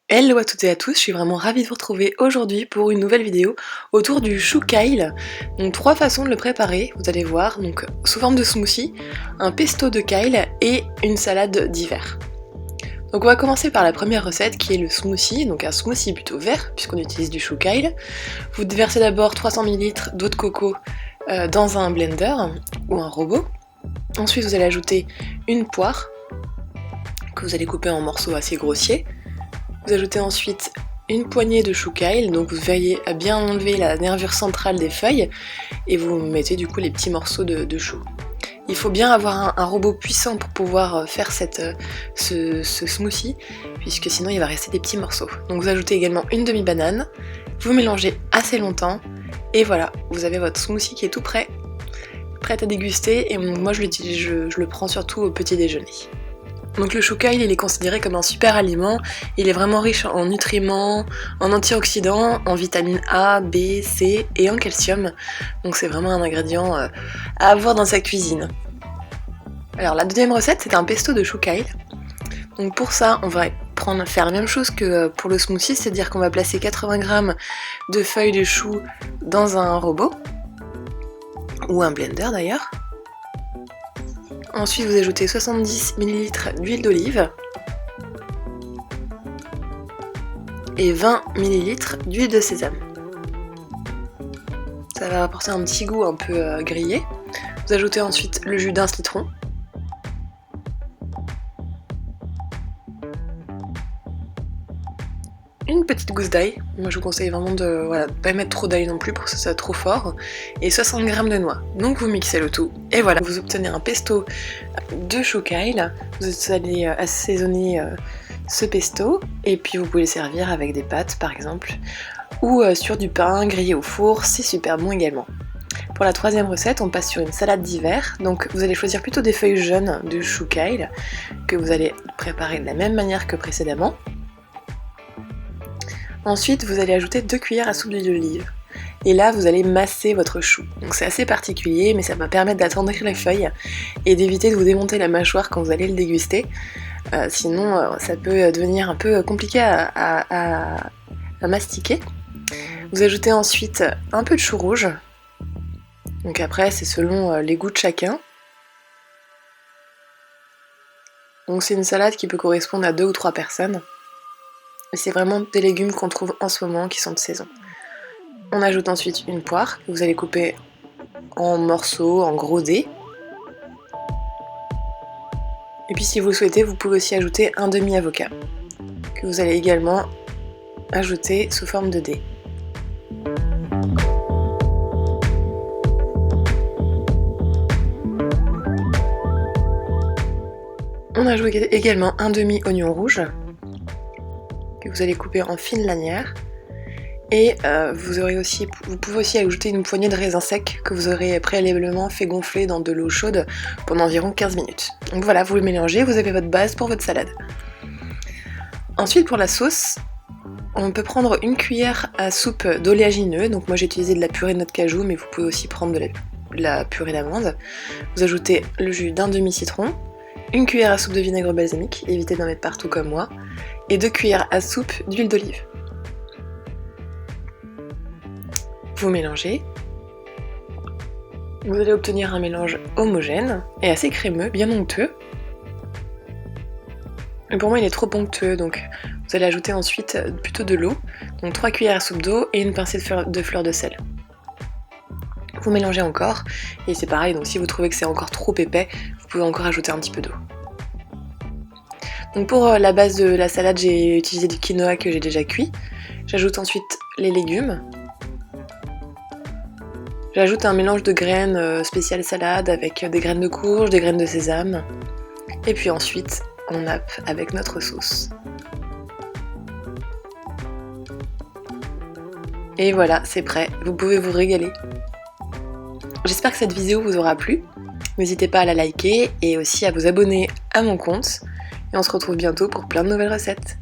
Hello à toutes et à tous, je suis vraiment ravie de vous retrouver aujourd'hui pour une nouvelle vidéo autour du chou kale. Donc 3 façons de le préparer, vous allez voir, donc sous forme de smoothie, un pesto de kale et une salade d'hiver. Donc on va commencer par la première recette qui est le smoothie, donc un smoothie plutôt vert puisqu'on utilise du chou kale. Vous versez d'abord 300 ml d'eau de coco dans un blender ou un robot. Ensuite vous allez ajouter une poire que vous allez couper en morceaux assez grossiers. Vous ajoutez ensuite une poignée de chou kale, donc vous veillez à bien enlever la nervure centrale des feuilles et vous mettez du coup les petits morceaux de chou. Il faut bien avoir un robot puissant pour pouvoir faire ce smoothie, puisque sinon il va rester des petits morceaux. Donc vous ajoutez également une demi-banane, vous mélangez assez longtemps, et voilà, vous avez votre smoothie qui est tout prêt à déguster, et moi je le prends surtout au petit déjeuner. Donc le chou kale il est considéré comme un super aliment, il est vraiment riche en nutriments, en antioxydants, en vitamines A, B, C et en calcium. Donc c'est vraiment un ingrédient à avoir dans sa cuisine. Alors la deuxième recette c'est un pesto de chou kale. Donc pour ça on va faire la même chose que pour le smoothie, c'est-à-dire qu'on va placer 80 g de feuilles de chou dans un robot, ou un blender d'ailleurs. Ensuite, vous ajoutez 70 ml d'huile d'olive et 20 ml d'huile de sésame. Ça va apporter un petit goût un peu grillé. Vous ajoutez ensuite le jus d'un citron. Une petite gousse d'ail, moi je vous conseille vraiment de pas mettre trop d'ail non plus pour que ça soit trop fort, et 60 g de noix. Donc vous mixez le tout, et voilà, vous obtenez un pesto de chou kale. Vous allez assaisonner ce pesto, et puis vous pouvez le servir avec des pâtes par exemple, ou sur du pain grillé au four, c'est super bon également. Pour la troisième recette, on passe sur une salade d'hiver, donc vous allez choisir plutôt des feuilles jaunes de chou kale, que vous allez préparer de la même manière que précédemment. Ensuite, vous allez ajouter 2 cuillères à soupe d'huile d'olive. Et là, vous allez masser votre chou. Donc c'est assez particulier, mais ça va permettre d'attendrir les feuilles et d'éviter de vous démonter la mâchoire quand vous allez le déguster. Sinon, ça peut devenir un peu compliqué à mastiquer. Vous ajoutez ensuite un peu de chou rouge. Donc après, c'est selon les goûts de chacun. Donc c'est une salade qui peut correspondre à 2 ou 3 personnes. Et c'est vraiment des légumes qu'on trouve en ce moment qui sont de saison. On ajoute ensuite une poire que vous allez couper en morceaux, en gros dés. Et puis si vous le souhaitez, vous pouvez aussi ajouter un demi-avocat que vous allez également ajouter sous forme de dés. On ajoute également un demi-oignon rouge que vous allez couper en fines lanières, et vous pouvez aussi ajouter une poignée de raisins secs que vous aurez préalablement fait gonfler dans de l'eau chaude pendant environ 15 minutes. Donc voilà, vous le mélangez, vous avez votre base pour votre salade. Ensuite pour la sauce, on peut prendre une cuillère à soupe d'oléagineux, donc moi j'ai utilisé de la purée de noix de cajou, mais vous pouvez aussi prendre de la purée d'amande. Vous ajoutez le jus d'un demi-citron, une cuillère à soupe de vinaigre balsamique, évitez d'en mettre partout comme moi, et 2 cuillères à soupe d'huile d'olive. Vous mélangez. Vous allez obtenir un mélange homogène et assez crémeux, bien onctueux. Et pour moi il est trop onctueux, donc vous allez ajouter ensuite plutôt de l'eau, donc 3 cuillères à soupe d'eau et une pincée de fleur de sel. Vous mélangez encore, et c'est pareil, donc si vous trouvez que c'est encore trop épais, vous pouvez encore ajouter un petit peu d'eau. Donc pour la base de la salade, j'ai utilisé du quinoa que j'ai déjà cuit. J'ajoute ensuite les légumes. J'ajoute un mélange de graines spéciales salade avec des graines de courge, des graines de sésame. Et puis ensuite, on nappe avec notre sauce. Et voilà, c'est prêt, vous pouvez vous régaler. J'espère que cette vidéo vous aura plu. N'hésitez pas à la liker et aussi à vous abonner à mon compte. Et on se retrouve bientôt pour plein de nouvelles recettes.